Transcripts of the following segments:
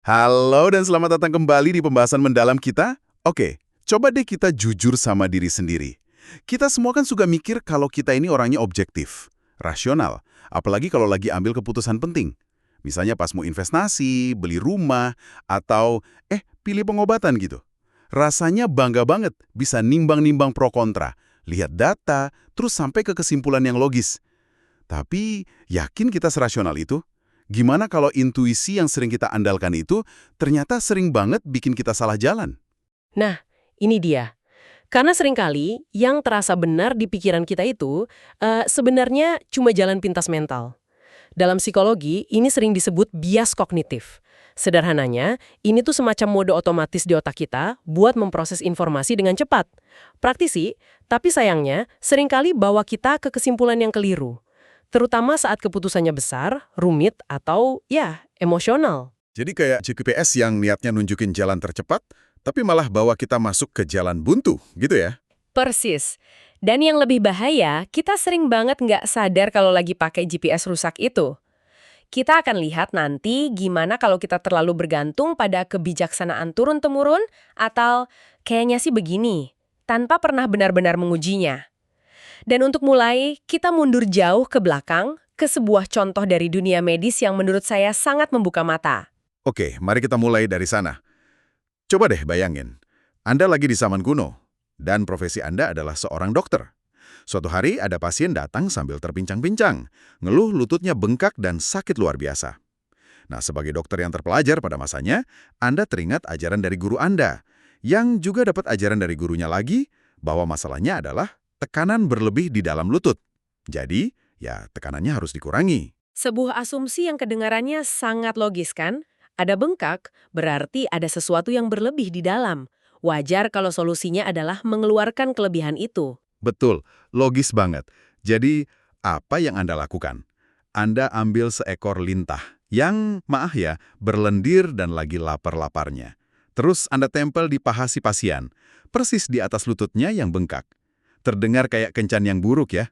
Halo dan selamat datang kembali di pembahasan mendalam kita. Oke, coba deh kita jujur sama diri sendiri. Kita semua kan suka mikir kalau kita ini orangnya objektif, rasional, apalagi kalau lagi ambil keputusan penting. Misalnya pas mau investasi, beli rumah, atau pilih pengobatan gitu. Rasanya bangga banget bisa nimbang-nimbang pro kontra, lihat data, terus sampai ke kesimpulan yang logis. Tapi, yakin kita serasional itu? Gimana kalau intuisi yang sering kita andalkan itu ternyata sering banget bikin kita salah jalan? Nah, ini dia. Karena seringkali yang terasa benar di pikiran kita itu sebenarnya cuma jalan pintas mental. Dalam psikologi, ini sering disebut bias kognitif. Sederhananya, ini tuh semacam mode otomatis di otak kita buat memproses informasi dengan cepat. Praktisi, tapi sayangnya seringkali bawa kita ke kesimpulan yang keliru. Terutama saat keputusannya besar, rumit, atau ya, emosional. Jadi kayak GPS yang niatnya nunjukin jalan tercepat, tapi malah bawa kita masuk ke jalan buntu, gitu ya? Persis. Dan yang lebih bahaya, kita sering banget nggak sadar kalau lagi pakai GPS rusak itu. Kita akan lihat nanti gimana kalau kita terlalu bergantung pada kebijaksanaan turun-temurun atau kayaknya sih begini, tanpa pernah benar-benar mengujinya. Dan untuk mulai, kita mundur jauh ke belakang, ke sebuah contoh dari dunia medis yang menurut saya sangat membuka mata. Oke, mari kita mulai dari sana. Coba deh bayangin, Anda lagi di zaman kuno, dan profesi Anda adalah seorang dokter. Suatu hari ada pasien datang sambil terpincang-pincang, ngeluh lututnya bengkak dan sakit luar biasa. Nah, sebagai dokter yang terpelajar pada masanya, Anda teringat ajaran dari guru Anda, yang juga dapat ajaran dari gurunya lagi, bahwa masalahnya adalah tekanan berlebih di dalam lutut. Jadi, ya tekanannya harus dikurangi. Sebuah asumsi yang kedengarannya sangat logis kan? Ada bengkak, berarti ada sesuatu yang berlebih di dalam. Wajar kalau solusinya adalah mengeluarkan kelebihan itu. Betul, logis banget. Jadi, apa yang Anda lakukan? Anda ambil seekor lintah yang, maaf ya, berlendir dan lagi lapar-laparnya. Terus Anda tempel di paha si pasien, persis di atas lututnya yang bengkak. Terdengar kayak kencan yang buruk ya.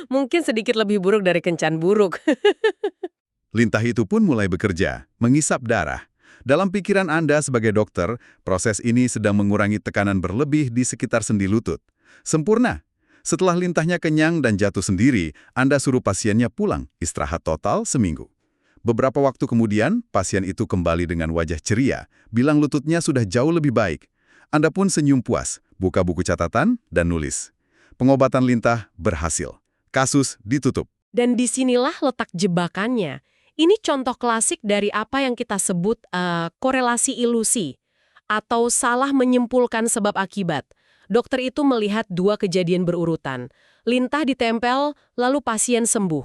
Mungkin sedikit lebih buruk dari kencan buruk. Lintah itu pun mulai bekerja, mengisap darah. Dalam pikiran Anda sebagai dokter, proses ini sedang mengurangi tekanan berlebih di sekitar sendi lutut. Sempurna. Setelah lintahnya kenyang dan jatuh sendiri, Anda suruh pasiennya pulang, istirahat total seminggu. Beberapa waktu kemudian, pasien itu kembali dengan wajah ceria, bilang lututnya sudah jauh lebih baik. Anda pun senyum puas, buka buku catatan, dan nulis. Pengobatan lintah berhasil. Kasus ditutup. Dan disinilah letak jebakannya. Ini contoh klasik dari apa yang kita sebut korelasi ilusi atau salah menyimpulkan sebab akibat. Dokter itu melihat dua kejadian berurutan. Lintah ditempel, lalu pasien sembuh.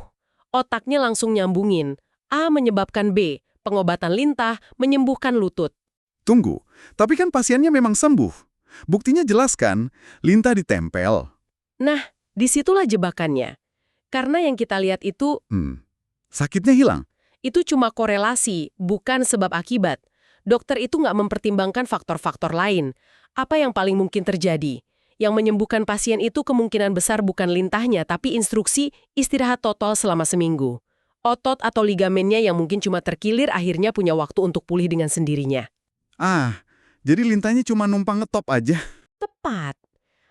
Otaknya langsung nyambungin. A menyebabkan B, pengobatan lintah menyembuhkan lutut. Tunggu, tapi kan pasiennya memang sembuh. Buktinya jelas kan, lintah ditempel. Nah, disitulah jebakannya. Karena yang kita lihat Sakitnya hilang. itu cuma korelasi, bukan sebab akibat. Dokter itu nggak mempertimbangkan faktor-faktor lain. Apa yang paling mungkin terjadi? Yang menyembuhkan pasien itu kemungkinan besar bukan lintahnya, tapi instruksi istirahat total selama seminggu. Otot atau ligamennya yang mungkin cuma terkilir akhirnya punya waktu untuk pulih dengan sendirinya. Jadi lintahnya cuma numpang ngetop aja. Tepat.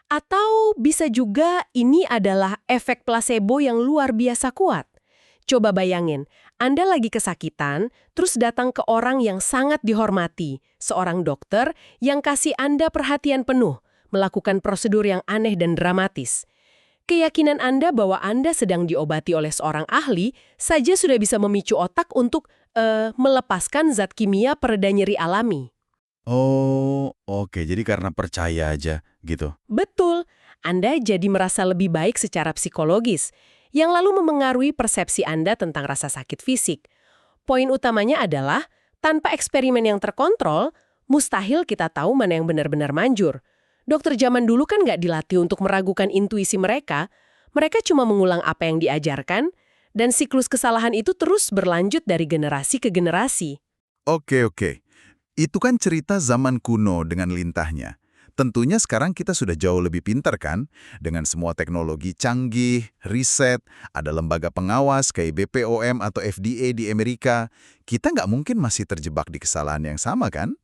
Atau bisa juga ini adalah efek placebo yang luar biasa kuat. Coba bayangin, Anda lagi kesakitan, terus datang ke orang yang sangat dihormati, seorang dokter yang kasih Anda perhatian penuh, melakukan prosedur yang aneh dan dramatis. Keyakinan Anda bahwa Anda sedang diobati oleh seorang ahli saja sudah bisa memicu otak untuk melepaskan zat kimia pereda nyeri alami. Oh, oke. Jadi karena percaya aja gitu. Betul, Anda jadi merasa lebih baik secara psikologis, yang lalu memengaruhi persepsi Anda tentang rasa sakit fisik. Poin utamanya adalah, tanpa eksperimen yang terkontrol, mustahil kita tahu mana yang benar-benar manjur. Dokter zaman dulu kan nggak dilatih untuk meragukan intuisi mereka cuma mengulang apa yang diajarkan, dan siklus kesalahan itu terus berlanjut dari generasi ke generasi. Oke. Itu kan cerita zaman kuno dengan lintahnya. Tentunya sekarang kita sudah jauh lebih pintar kan? Dengan semua teknologi canggih, riset, ada lembaga pengawas kayak BPOM atau FDA di Amerika. Kita nggak mungkin masih terjebak di kesalahan yang sama kan?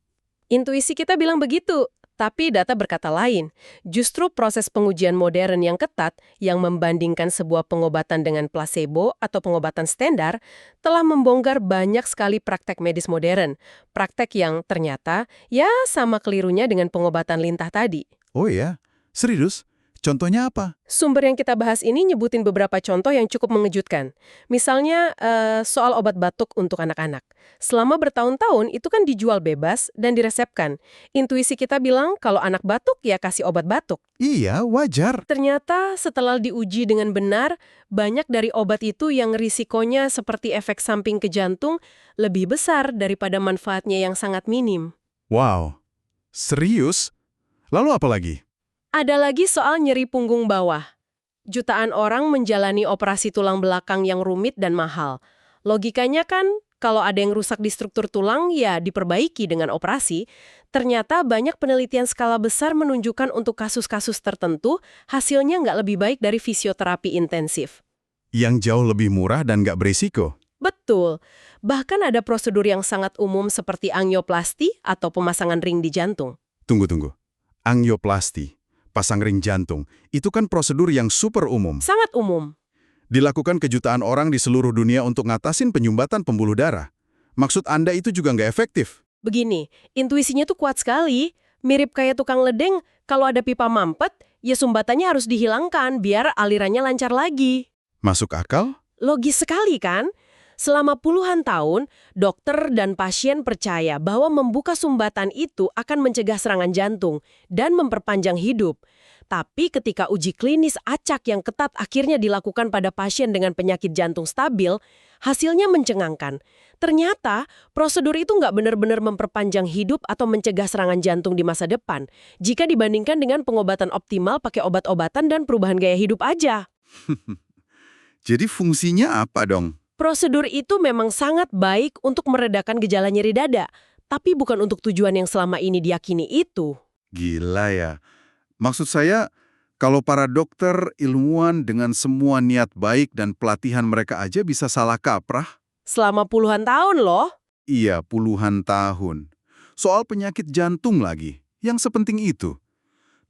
Intuisi kita bilang begitu, tapi data berkata lain. Justru proses pengujian modern yang ketat yang membandingkan sebuah pengobatan dengan placebo atau pengobatan standar telah membongkar banyak sekali praktek medis modern. Praktek yang ternyata ya sama kelirunya dengan pengobatan lintah tadi. Oh ya? Serius? Contohnya apa? Sumber yang kita bahas ini nyebutin beberapa contoh yang cukup mengejutkan. Misalnya soal obat batuk untuk anak-anak. Selama bertahun-tahun itu kan dijual bebas dan diresepkan. Intuisi kita bilang kalau anak batuk ya kasih obat batuk. Iya, wajar. Ternyata setelah diuji dengan benar, banyak dari obat itu yang risikonya seperti efek samping ke jantung lebih besar daripada manfaatnya yang sangat minim. Wow. Serius? Lalu apa lagi? Ada lagi soal nyeri punggung bawah. Jutaan orang menjalani operasi tulang belakang yang rumit dan mahal. Logikanya kan, kalau ada yang rusak di struktur tulang, ya diperbaiki dengan operasi. Ternyata banyak penelitian skala besar menunjukkan untuk kasus-kasus tertentu, hasilnya nggak lebih baik dari fisioterapi intensif. Yang jauh lebih murah dan nggak berisiko. Betul. Bahkan ada prosedur yang sangat umum seperti angioplasti atau pemasangan ring di jantung. Tunggu. Angioplasti, pasang ring jantung, itu kan prosedur yang super umum. Sangat umum. Dilakukan ke jutaan orang di seluruh dunia untuk ngatasin penyumbatan pembuluh darah. Maksud Anda itu juga nggak efektif? Begini, intuisinya tuh kuat sekali. Mirip kayak tukang ledeng, kalau ada pipa mampet, ya sumbatannya harus dihilangkan biar alirannya lancar lagi. Masuk akal? Logis sekali kan? Selama puluhan tahun, dokter dan pasien percaya bahwa membuka sumbatan itu akan mencegah serangan jantung dan memperpanjang hidup. Tapi ketika uji klinis acak yang ketat akhirnya dilakukan pada pasien dengan penyakit jantung stabil, hasilnya mencengangkan. Ternyata, prosedur itu nggak benar-benar memperpanjang hidup atau mencegah serangan jantung di masa depan, jika dibandingkan dengan pengobatan optimal pakai obat-obatan dan perubahan gaya hidup aja. Jadi fungsinya apa dong? Prosedur itu memang sangat baik untuk meredakan gejala nyeri dada, tapi bukan untuk tujuan yang selama ini diyakini itu. Gila ya. Maksud saya, kalau para dokter, ilmuwan dengan semua niat baik dan pelatihan mereka aja bisa salah kaprah? Selama puluhan tahun loh. Iya, puluhan tahun. Soal penyakit jantung lagi, yang sepenting itu.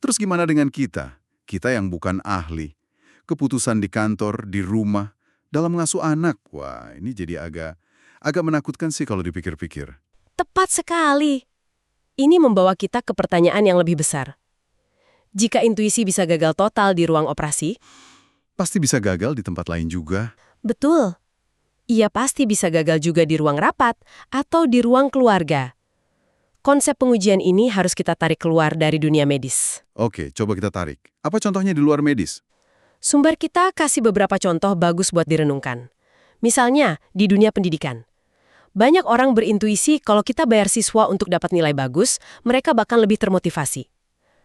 Terus gimana dengan kita? Kita yang bukan ahli. Keputusan di kantor, di rumah, dalam mengasuh anak. Wah, ini jadi agak menakutkan sih kalau dipikir-pikir. Tepat sekali. Ini membawa kita ke pertanyaan yang lebih besar. Jika intuisi bisa gagal total di ruang operasi, Pasti bisa gagal di tempat lain juga. betul. Ia pasti bisa gagal juga di ruang rapat atau di ruang keluarga. Konsep pengujian ini harus kita tarik keluar dari dunia medis. Oke, coba kita tarik. Apa contohnya di luar medis? Sumber kita kasih beberapa contoh bagus buat direnungkan. Misalnya, di dunia pendidikan. Banyak orang berintuisi kalau kita bayar siswa untuk dapat nilai bagus, mereka bahkan lebih termotivasi.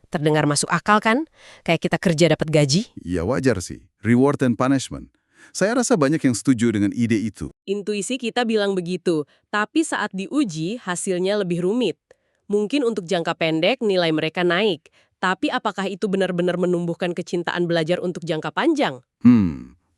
Terdengar masuk akal kan? Kayak kita kerja dapat gaji. Ya wajar sih. Reward and punishment. Saya rasa banyak yang setuju dengan ide itu. Intuisi kita bilang begitu, tapi saat diuji hasilnya lebih rumit. Mungkin untuk jangka pendek nilai mereka naik, tapi apakah itu benar-benar menumbuhkan kecintaan belajar untuk jangka panjang?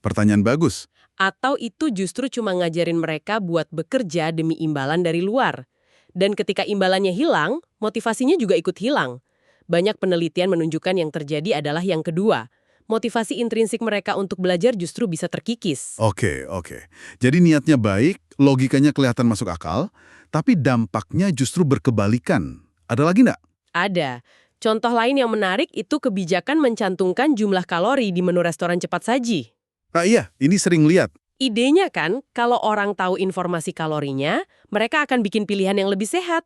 Pertanyaan bagus. Atau itu justru cuma ngajarin mereka buat bekerja demi imbalan dari luar? Dan ketika imbalannya hilang, motivasinya juga ikut hilang. Banyak penelitian menunjukkan yang terjadi adalah yang kedua. Motivasi intrinsik mereka untuk belajar justru bisa terkikis. Oke. Jadi niatnya baik, logikanya kelihatan masuk akal, tapi dampaknya justru berkebalikan. Ada lagi nggak? Ada. Contoh lain yang menarik itu kebijakan mencantumkan jumlah kalori di menu restoran cepat saji. Iya, ini sering lihat. Idenya kan, kalau orang tahu informasi kalorinya, mereka akan bikin pilihan yang lebih sehat.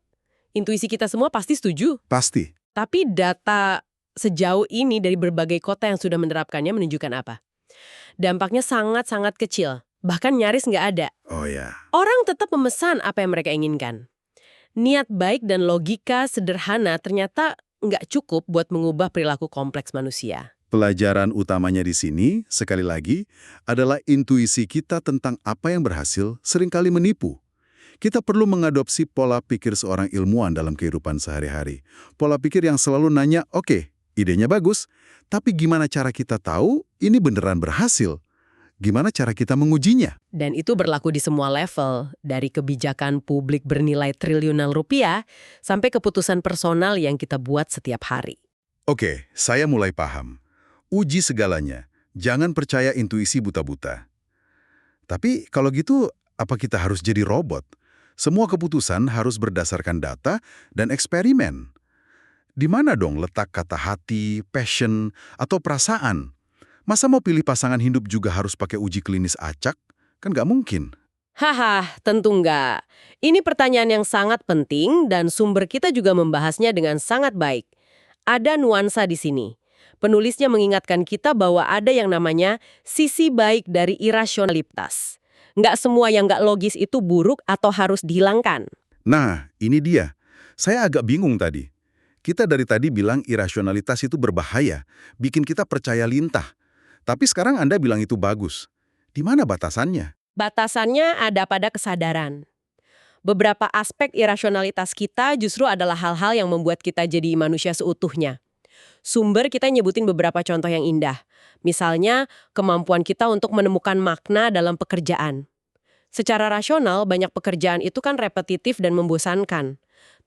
Intuisi kita semua pasti setuju. Pasti. Tapi data sejauh ini dari berbagai kota yang sudah menerapkannya menunjukkan apa? Dampaknya sangat-sangat kecil, bahkan nyaris nggak ada. Oh ya. Orang tetap memesan apa yang mereka inginkan. Niat baik dan logika sederhana ternyata nggak cukup buat mengubah perilaku kompleks manusia. Pelajaran utamanya di sini, sekali lagi, adalah intuisi kita tentang apa yang berhasil seringkali menipu. Kita perlu mengadopsi pola pikir seorang ilmuwan dalam kehidupan sehari-hari. Pola pikir yang selalu nanya, oke, idenya bagus, tapi gimana cara kita tahu ini beneran berhasil? Gimana cara kita mengujinya? Dan itu berlaku di semua level, dari kebijakan publik bernilai triliunan rupiah sampai keputusan personal yang kita buat setiap hari. Oke, saya mulai paham. Uji segalanya. Jangan percaya intuisi buta-buta. Tapi kalau gitu, apa kita harus jadi robot? Semua keputusan harus berdasarkan data dan eksperimen. Di mana dong letak kata hati, passion, atau perasaan? Masa mau pilih pasangan hidup juga harus pakai uji klinis acak? Kan nggak mungkin. Haha, tentu enggak. Ini pertanyaan yang sangat penting dan sumber kita juga membahasnya dengan sangat baik. Ada nuansa di sini. Penulisnya mengingatkan kita bahwa ada yang namanya sisi baik dari irasionalitas. Nggak semua yang nggak logis itu buruk atau harus dihilangkan. Nah, ini dia. Saya agak bingung tadi. Kita dari tadi bilang irasionalitas itu berbahaya, bikin kita percaya lintah. Tapi sekarang Anda bilang itu bagus. Di mana batasannya? Batasannya ada pada kesadaran. Beberapa aspek irasionalitas kita justru adalah hal-hal yang membuat kita jadi manusia seutuhnya. Sumber kita nyebutin beberapa contoh yang indah. Misalnya, kemampuan kita untuk menemukan makna dalam pekerjaan. Secara rasional, banyak pekerjaan itu kan repetitif dan membosankan.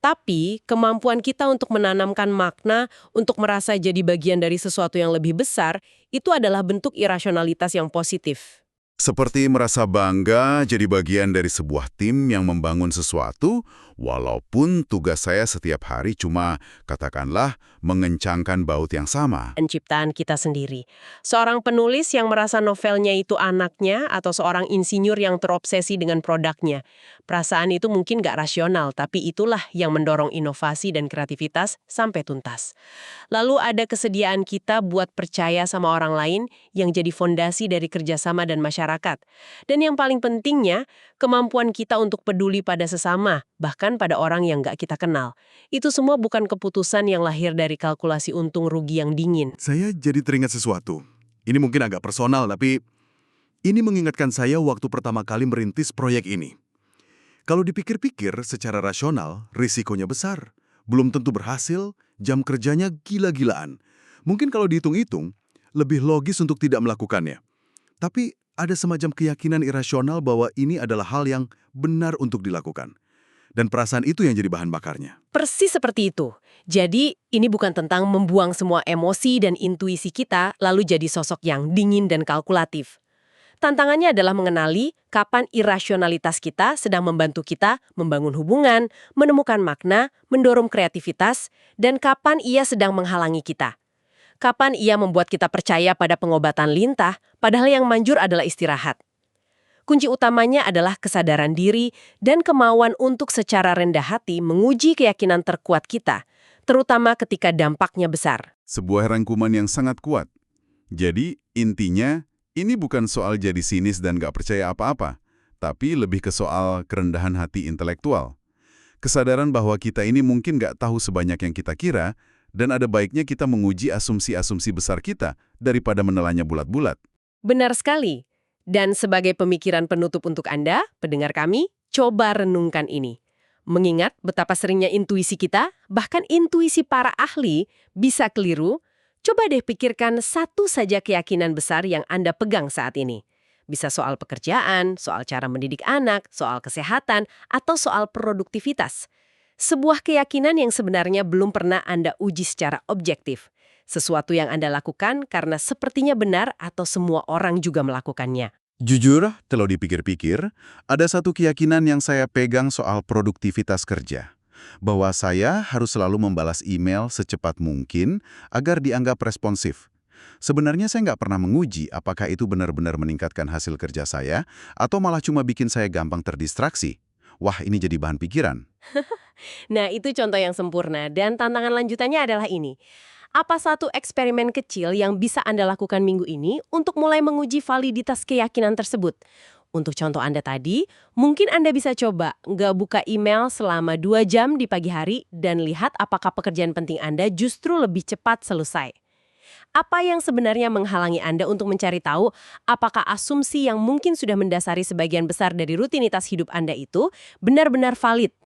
Tapi, kemampuan kita untuk menanamkan makna, untuk merasa jadi bagian dari sesuatu yang lebih besar, itu adalah bentuk irasionalitas yang positif. Seperti merasa bangga jadi bagian dari sebuah tim yang membangun sesuatu, walaupun tugas saya setiap hari cuma, katakanlah, mengencangkan baut yang sama. Dan ciptaan kita sendiri. Seorang penulis yang merasa novelnya itu anaknya atau seorang insinyur yang terobsesi dengan produknya. Perasaan itu mungkin nggak rasional, tapi itulah yang mendorong inovasi dan kreativitas sampai tuntas. Lalu ada kesediaan kita buat percaya sama orang lain yang jadi fondasi dari kerjasama dan masyarakat. Dan yang paling pentingnya, kemampuan kita untuk peduli pada sesama, bahkan pada orang yang nggak kita kenal. Itu semua bukan keputusan yang lahir dari kalkulasi untung rugi yang dingin. Saya jadi teringat sesuatu. Ini mungkin agak personal, tapi ini mengingatkan saya waktu pertama kali merintis proyek ini. Kalau dipikir-pikir secara rasional, risikonya besar. Belum tentu berhasil, jam kerjanya gila-gilaan. Mungkin kalau dihitung-hitung, lebih logis untuk tidak melakukannya. Tapi ada semacam keyakinan irasional bahwa ini adalah hal yang benar untuk dilakukan. Dan perasaan itu yang jadi bahan bakarnya. Persis seperti itu. Jadi, ini bukan tentang membuang semua emosi dan intuisi kita lalu jadi sosok yang dingin dan kalkulatif. Tantangannya adalah mengenali kapan irasionalitas kita sedang membantu kita membangun hubungan, menemukan makna, mendorong kreativitas, dan kapan ia sedang menghalangi kita. Kapan ia membuat kita percaya pada pengobatan lintah, padahal yang manjur adalah istirahat. Kunci utamanya adalah kesadaran diri dan kemauan untuk secara rendah hati menguji keyakinan terkuat kita, terutama ketika dampaknya besar. Sebuah rangkuman yang sangat kuat. Jadi, intinya, ini bukan soal jadi sinis dan gak percaya apa-apa, tapi lebih ke soal kerendahan hati intelektual. Kesadaran bahwa kita ini mungkin gak tahu sebanyak yang kita kira, dan ada baiknya kita menguji asumsi-asumsi besar kita daripada menelannya bulat-bulat. Benar sekali. Dan sebagai pemikiran penutup untuk Anda, pendengar kami, coba renungkan ini. Mengingat betapa seringnya intuisi kita, bahkan intuisi para ahli, bisa keliru, coba deh pikirkan satu saja keyakinan besar yang Anda pegang saat ini. Bisa soal pekerjaan, soal cara mendidik anak, soal kesehatan, atau soal produktivitas. Sebuah keyakinan yang sebenarnya belum pernah Anda uji secara objektif. Sesuatu yang Anda lakukan karena sepertinya benar atau semua orang juga melakukannya. Jujur, kalau dipikir-pikir, ada satu keyakinan yang saya pegang soal produktivitas kerja. Bahwa saya harus selalu membalas email secepat mungkin agar dianggap responsif. Sebenarnya saya nggak pernah menguji apakah itu benar-benar meningkatkan hasil kerja saya atau malah cuma bikin saya gampang terdistraksi. Wah, ini jadi bahan pikiran. Nah, itu contoh yang sempurna dan tantangan lanjutannya adalah ini. Apa satu eksperimen kecil yang bisa Anda lakukan minggu ini untuk mulai menguji validitas keyakinan tersebut? Untuk contoh Anda tadi, mungkin Anda bisa coba nggak buka email selama 2 jam di pagi hari dan lihat apakah pekerjaan penting Anda justru lebih cepat selesai. Apa yang sebenarnya menghalangi Anda untuk mencari tahu apakah asumsi yang mungkin sudah mendasari sebagian besar dari rutinitas hidup Anda itu benar-benar valid?